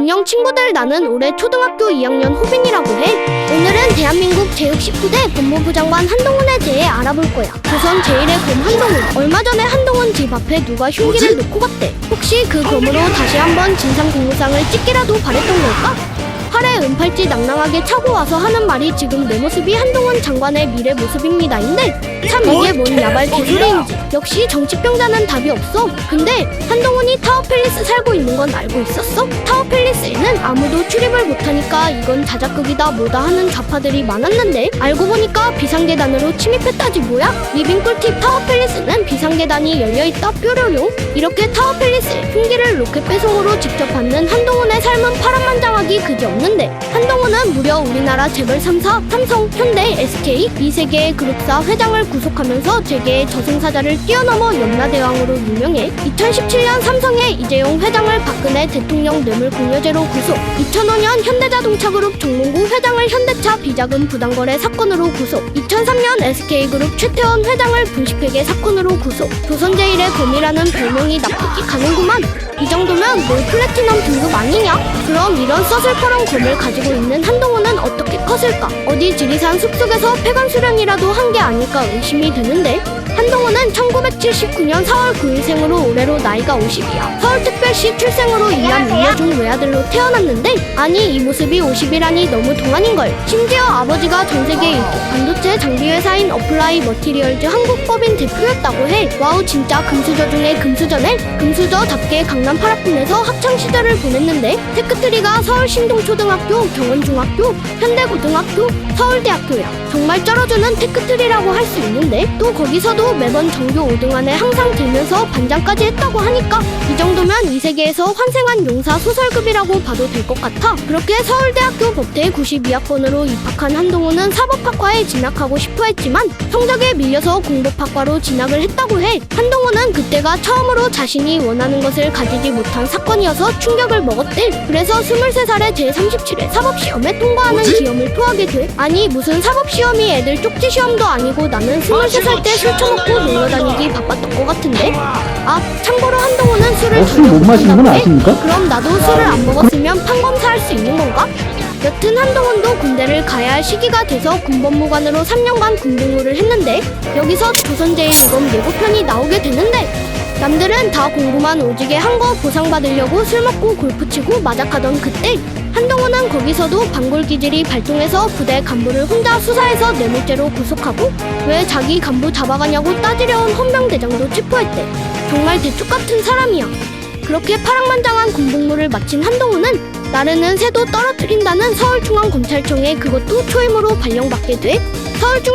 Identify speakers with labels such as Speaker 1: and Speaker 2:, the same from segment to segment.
Speaker 1: 안녕 친구들, 나는 올해 초등학교 2학년 호빈이라고 해. 오늘은 대한민국 제69대 법무부 장관 한동훈에 대해 알아볼 거야. 조선 제1의 검 한동훈. 얼마 전에 한동훈 집 앞에 누가 흉기를 놓고 갔대. 혹시 그 검으로 다시 한번 진상공무상을 찍기라도 바랬던 걸까? 팔에 은팔찌 낭낭하게 차고 와서 하는 말이 지금 내 모습이 한동훈 장관의 미래 모습입니다인데 참 이게 뭔 야발 개소리인지. 역시 정치병자는 답이 없어. 근데 한동훈이 타워팰리스 살고 있는 건 알고 있었어? 타워팰리스에는 아무도 출입을 못하니까 이건 자작극이다 뭐다 하는 좌파들이 많았는데 알고 보니까 비상계단으로 침입했다지 뭐야? 리빙 꿀팁, 타워팰리스는 비상계단이 열려있다 뾰로롱. 이렇게 타워팰리스에 흉기를 로켓 배송으로 직접 받는 한동훈의 삶은 파란만장하기 그지없는데 한동훈은 무려 우리나라 재벌 3사 삼성, 현대, SK 이 세 개의 그룹사 회장을 구속하면서 재계의 저승사자를 뛰어넘어 염라대왕으로 유명해. 2017년 삼성의 이재용 회장을 박근혜 대통령 뇌물공여죄로 구속, 2005년 현대자동차그룹 정몽구 회장을 현대차 비자금 부당거래 사건으로 구속, 2003년 SK그룹 최태원 회장을 분식회계 사건으로 구속. 조선 제1의 검이라는 별명이 납득이 가는구만. 이 정도면 뭘 플래티넘 등급 아니냐? 그럼 이런 서슬퍼런 검을 가지고 있는 한동훈은 어떻게 컸을까? 어디 지리산 숲속에서 폐관 수련이라도 한 게 아닐까 의심이 되는데 한동훈은 1979년 4월 9일생으로 올해로 나이가 50이야. 서울특별시 출생으로 이남 이녀중 외아들로 태어났는데 아니 이 모습이 50이라니 너무 동안인걸. 심지어 아버지가 전세계 1등 반도체 장비회사인 어플라이 머티리얼즈 한국법인 대표였다고 해. 와우, 진짜 금수저 중에 금수저네. 금수저답게 강남 파라군에서 학창시절을 보냈는데 테크트리가 서울신동초등학교, 경원중학교, 현대고등학교, 서울대학교야. 정말 쩔어주는 테크트리라고 할 수 있는데 또 거기서도 매번 전교 5등 안에 항상 들면서 반장까지 했다고 하니까 이 정도면 이 세계에서 환생한 용사 소설급이라고 봐도 될 것 같아. 그렇게 서울대학교 법대 92학번으로 입학한 한동훈은 사법학과에 진학하고 싶어 했지만 성적에 밀려서 공법학과로 진학을 했다고 해. 한동훈은 그때가 처음으로 자신이 원하는 것을 가지지 못한 사건이어서 충격을 먹었대. 그래서 23살에 제37회 사법시험에 통과하는 시험을 토하게 돼. 아니 무슨 사법시험이 애들 쪽지시험도 아니고 나는 23살 때 술 처먹고 놀러다니기 바빴던 것 같은데. 아, 참고로 한동훈은 술을
Speaker 2: 술 못 마시는 건 아십니까?
Speaker 1: 그럼 나도 술을 안 먹었으면 판검사할 수 있는 건가? 여튼 한동훈도 군대를 가야 할 시기가 돼서 군법무관으로 3년간 군복무를 했는데 여기서 조선 제1검 예고편이 나오게 되는데 남들은 다 공부만 오지게 한 거 보상받으려고 술 먹고 골프 치고 마작하던 그때 한동훈은 거기서도 반골 기질이 발동해서 부대 간부를 혼자 수사해서 뇌물죄로 구속하고 왜 자기 간부 잡아가냐고 따지려온 헌병대장도 체포했대. 정말 대축같은 사람이야. 그렇게 파랑만장한 군복무를 마친 한동훈은 나르는 새도 떨어뜨린다는 서울중앙검찰청에 그것도 초임으로 발령받게 돼.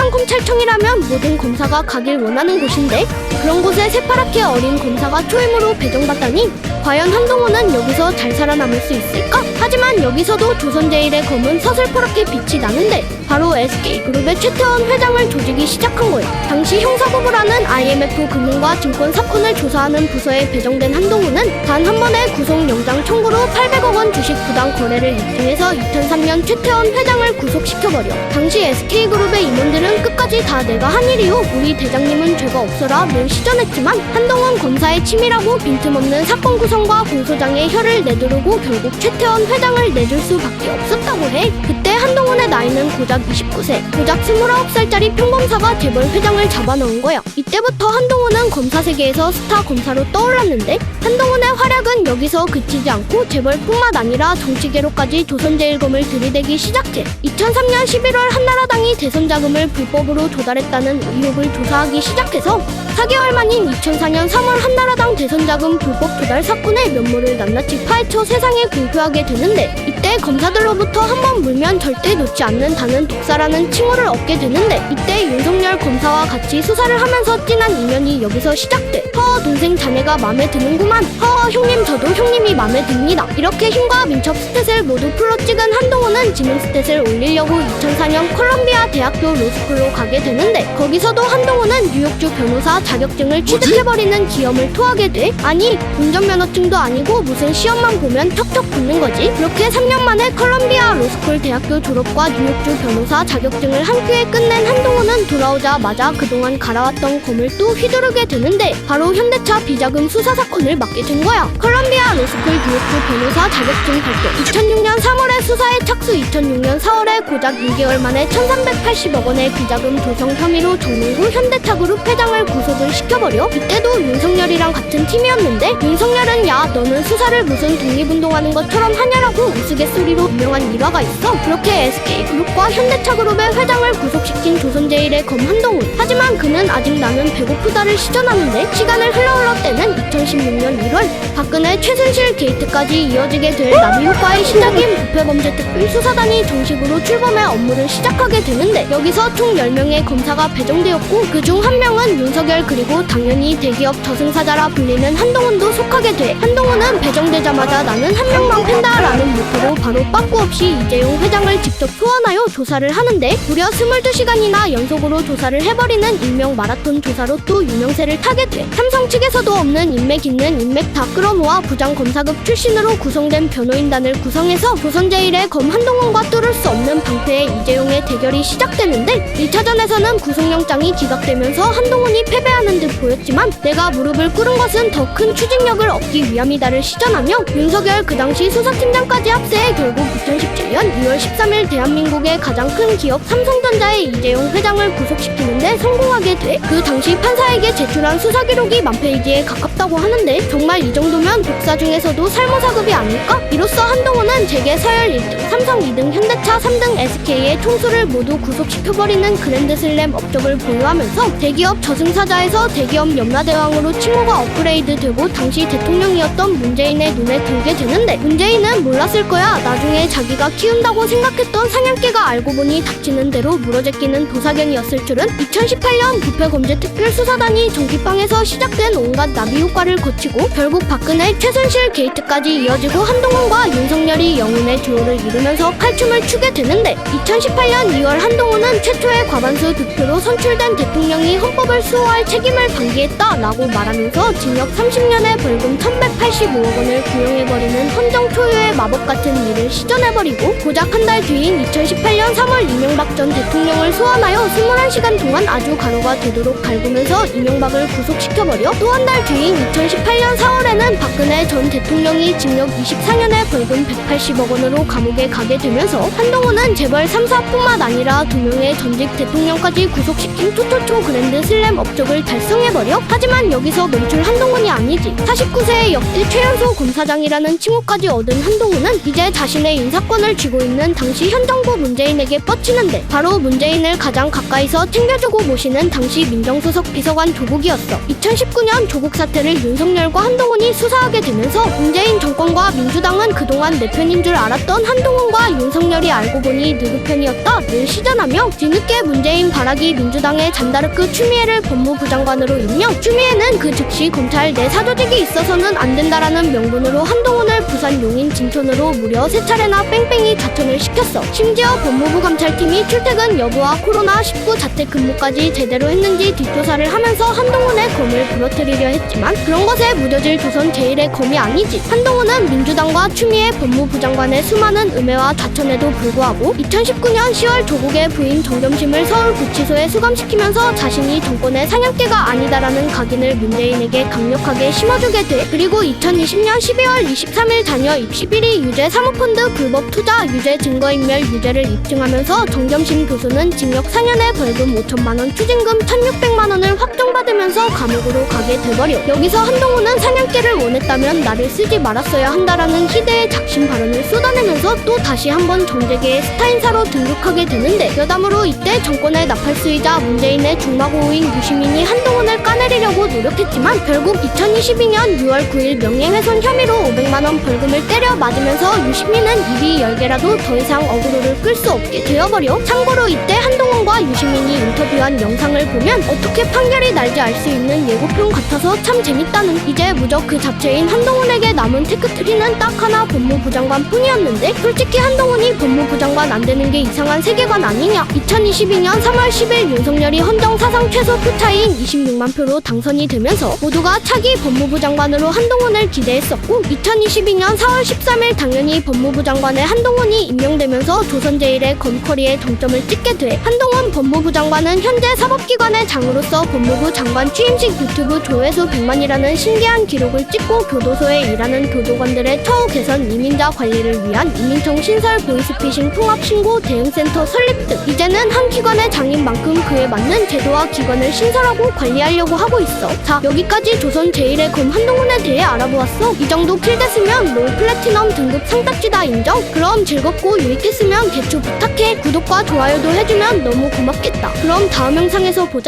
Speaker 1: 서울중앙검찰청이라면 모든 검사가 가길 원하는 곳인데 그런 곳에 새파랗게 어린 검사가 초임으로 배정받다니 과연 한동훈은 여기서 잘 살아남을 수 있을까? 하지만 여기서도 조선 제1의 검은 서슬퍼렇게 빛이 나는데 바로 SK그룹의 최태원 회장을 조지기 시작한 거야. 당시 형사고부라는 IMF 금융과 증권 사건을 조사하는 부서에 배정된 한동훈은 단 한 번의 구속영장 청구로 800억 원 주식 부당 거래를 입증해서 2003년 최태원 회장을 구속시켜버려. 당시 SK그룹의 임원들은 끝까지 다 내가 한 일이요, 우리 대장님은 죄가 없어라 늘 시전했지만 한동훈 검사의 치밀하고 빈틈없는 사건 구성과 공소장에 혀를 내두르고 결국 최태원 회장을 내줄 수밖에 없었다고 해. 그때 한동훈의 나이는 고작 29세, 고작 29살짜리 평검사가 재벌 회장을 잡아넣은 거야. 이때부터 한동훈은 검사 세계에서 스타 검사로 떠올랐는데 한동훈의 활약은 여기서 그치지 않고 재벌뿐만 아니라 정치계로까지 조선 제1검을 들이대기 시작해. 2003년 11월 한나라당이 대선 자금을 불법으로 조달했다는 의혹을 조사하기 시작해서 4개월 만인 2004년 3월 한나라당 대선 자금 불법 조달 사건의 면모를 낱낱이 파헤쳐 세상에 공표하게 되는데 이때 검사들로부터 한번 물면 절대 놓지 않는다는 독사라는 칭호를 얻게 되는데 이때 윤석열 검사와 같이 수사를 하면서 진한 인연이 여기서 시작돼. 허, 동생 자네가 맘에 드는구만. 허, 형님 저도 형님이 맘에 듭니다. 이렇게 힘과 민첩 스탯을 모두 풀로 찍은 한동훈은 지능 스탯을 올리려고 2004년 콜롬비아 대학교 로스쿨로 가게 되는데 거기서도 한동훈은 뉴욕주 변호사 자격증을 취득해버리는 기염을 토하게 돼. 아니 운전면허증도 아니고 무슨 시험만 보면 척척 붙는 거지. 그렇게 3년 만에 콜롬비아 로스쿨 대학교 졸업과 뉴욕주 변호사 자격증을 한 큐에 끝낸 한동훈은 돌아오자마자 그동안 갈아왔던 검을 또 휘두르게 되는데 바로 현대차 비자금 수사 사건을 맡게 된 거야. 콜롬비아 로스쿨 뉴욕주 변호사 자격증 활동. 2006년 3월에 수사에 착수. 2006년 4월에 고작 6개월 만에 1380억 원의 비자금 조성 혐의로 정몽구 현대차그룹 회장을 구속을 시켜버려. 이때도 윤석열이랑 같은 팀이었는데 윤석열은 야 너는 수사를 무슨 독립운동하는 것처럼 하냐라고 우스갯소리로 유명한 일화가 있어. 그렇게 SK그룹과 현대차그룹의 회장을 구속시킨 조선제일의 검 한동훈. 하지만 그는 아직 나는 배고프다를 시전하는데 시간을 흘러 때는 2016년 1월 박근혜 최순실 게이트까지 이어지게 될 나비효과의 시작인 부패범죄특별 수사단이 정식으로 출범해 업무를 시작하게 되는데 여기서 총 10명의 검사가 배정되었고 그중 한 명은 윤석열 그리고 당연히 대기업 저승사자라 불리는 한동훈도 속하게 돼. 한동훈은 배정되자마자 나는 한 명만 팬다 라는 모토로 바로 빠꾸 없이 이재용 회장을 직접 소환하여 조사를 하는데 무려 22시간이나 연속으로 조사를 해버리는 일명 마라톤 조사로 또 유명세를 타게 돼. 삼성 측에서도 없는 인맥 있는 인맥 다 끌어모아 부장검사급 출신으로 구성된 변호인단을 구성해서 조선제일의 검 한동훈과 뚫을 수 없는 방패의 이재용의 대결이 시작되는데 1차전에서는 구속영장이 기각되면서 한동훈이 패배하는 듯 보였지만 내가 무릎을 꿇은 것은 더 큰 추진력을 얻기 위함이다를 시전하며 윤석열 그 당시 수사팀장까지 합세해 결국 2017년 2월 13일 대한민국의 가장 큰 기업 삼성전자의 이재용 회장을 구속시키는데 성공하게 돼. 그 당시 판사에게 제출한 수사 기록이 만 페이지에 가깝다고 하는데 정말 이 정도면 독사 중에서도 살모사급이 아닐까? 이로써 한동훈은 재계 서열 1등, 삼성 2등, 현대차 3등, SK의 총수를 모두 구속시켜버리는 그랜드슬램 업적을 보유하면서 대기업 저승사자에서 대기업 염라대왕으로 칭호가 업그레이드 되고 당시 대통령이었던 문재인의 눈에 들게 되는데 문재인은 몰랐을 거야. 나중에 자기가 키운다고 생각했던 사냥개가 알고 보니 닥치는 대로 물어제끼는 도사견이었을 줄은. 2018년 부패범죄특별수사단이 전기방에서 시작된 온갖 나비 효과를 거치고 결국 박근혜 최순실 게이트까지 이어지고 한동훈과 윤석열이 영혼의 듀오를 이루면서 칼춤을 추게 되는데 2018년 2월 한동훈은 최초의 과반수 득표로 선출된 대통령이 헌법을 수호할 책임을 방기했다라고 말하면서 징역 30년에 벌금 1185억 원을 구형해버리는 헌정 초유의 마법 같은 일을 시전해버리고 고작 한 달 뒤인 2018년 3월 이명박 전 대통령을 소환하여 21시간 동안 아주 가루가 되도록 갈구면서 이명박을 구속시켜버려 또 한 달 뒤인 2018년 4월에는 박근혜 전 대통령이 징역 24년에 벌금 180억 원으로 감옥에 가게 되면서 한동훈은 재벌 3사뿐만 아니라 2명의 전직 대통령까지 구속시킨 초초초 그랜드 슬램 업적을 달성해버려. 하지만 여기서 멈출 한동훈이 아니지. 49세의 역대 최연소 검사장이라는 칭호까지 얻은 한동훈은 이제 자신의 인사권을 쥐고 있는 당시 현 정부 문재인에게 뻗치는데 바로 문재인을 가장 가까이서 챙겨주고 모시는 당시 민정수석 비서관 조국이었어. 2019년 조국 사태를 윤석열과 한동훈이 수사하게 되면서 문재인 정권과 민주당은 그동안 내 편인 줄 알았던 한동훈과 윤석열이 알고 보니 누구 편이었다를 시전하며 뒤늦게 문재인 바라기 민주당의 잔다르크 추미애를 법무부 장관으로 임명. 추미애는 그 즉시 검찰 내 사조직이 있어서는 안 된다라는 명분으로 한동훈을 부산 용인 진천으로 무려 3차례나 뺑뺑이 자천을 시켰어. 심지어 법무부 감찰팀이 출퇴근 여부와 코로나19 자택근무까지 제대로 했는지 뒷조사를 하면서 한동훈의 검을 부러뜨리려 했지만 그런 것에 무뎌질 조선 제일의 검이 아니지. 한동훈은 민주당과 추미애 법무부 장관의 수많은 음해와 자천에도 불구하고 2019년 10월 조국의 부인 정점심을 서울구치소에 수감시키면서 자신이 정권의 사냥개가 아니다라는 각인을 문재인에게 강력하게 심어주게 돼. 그리고 2020년 12월 23일 자녀 입시 비리 유죄 사모펀드 불법 투자 유죄 증거인멸 유죄를 입증하면서 정점심 교수는 징역 4년에 벌금 5천만 원 추징금 1,600만 원을 확정받으면서 감옥으로 가게 돼버려. 여기서 한동훈은 사냥개를 원했다면 나를 쓰지 말았어야 한다라는 희대의 작심 발언을 쏟아내면서 또 다시 한번 정재계의 스타인사로 등극하게 되는데 여담으로 이때 정권의 나팔수이자 문재인의 중마고우인 유시민이 한동훈을 까내리려고 노력했지만 결국 2022년 6월 9일 명예훼손 혐의로 500만 원 벌금을 때려 맞으면서 유시민은 입이 10개라도 더 이상 어그로를 끌 수 없게 되어버려. 참고로 이때 한동훈과 유시민이 인터뷰한 영상을 보면 어떻게 판결이 날지 알 수 있는 예고편 같아서 참 재밌다는. 이제 무적 그 자체인 한동훈에게 남은 테크트리는 딱 하나 법무부 장관 뿐이었는데 솔직히 한동훈이 법무부 장관 안 되는 게 이상한 세계관 아니냐. 2022년 3월 10일 윤석열이 헌정 사상 최소 표차인 26만 표로 당선이 되면서 모두가 차기 법무부 장관으로 한동훈을 기대했었고 2022년 4월 13일 당일 당연히 법무부 장관의 한동훈이 임명되면서 조선제일의 검커리에 동점을 찍게 돼. 한동훈 법무부 장관은 현재 사법기관의 장으로서 법무부 장관 취임식 유튜브 조회수 100만이라는 신기한 기록을 찍고 교도소에 일하는 교도관들의 처우 개선, 이민자 관리를 위한 이민청 신설, 보이스피싱 통합 신고 대응센터 설립 등 이제는 한 기관의 장인 만큼 그에 맞는 제도와 기관을 신설하고 관리하려고 하고 있어. 자, 여기까지 조선 제1의 검 한동훈에 대해 알아보았어. 이 정도 킬 됐으면 롤 플래티넘 등급 상딱지다 인정? 그럼 즐겁고 유익했으면 개추 부탁해. 구독과 좋아요도 해주면 너무 고맙겠다. 그럼 다음 영상에서 보자.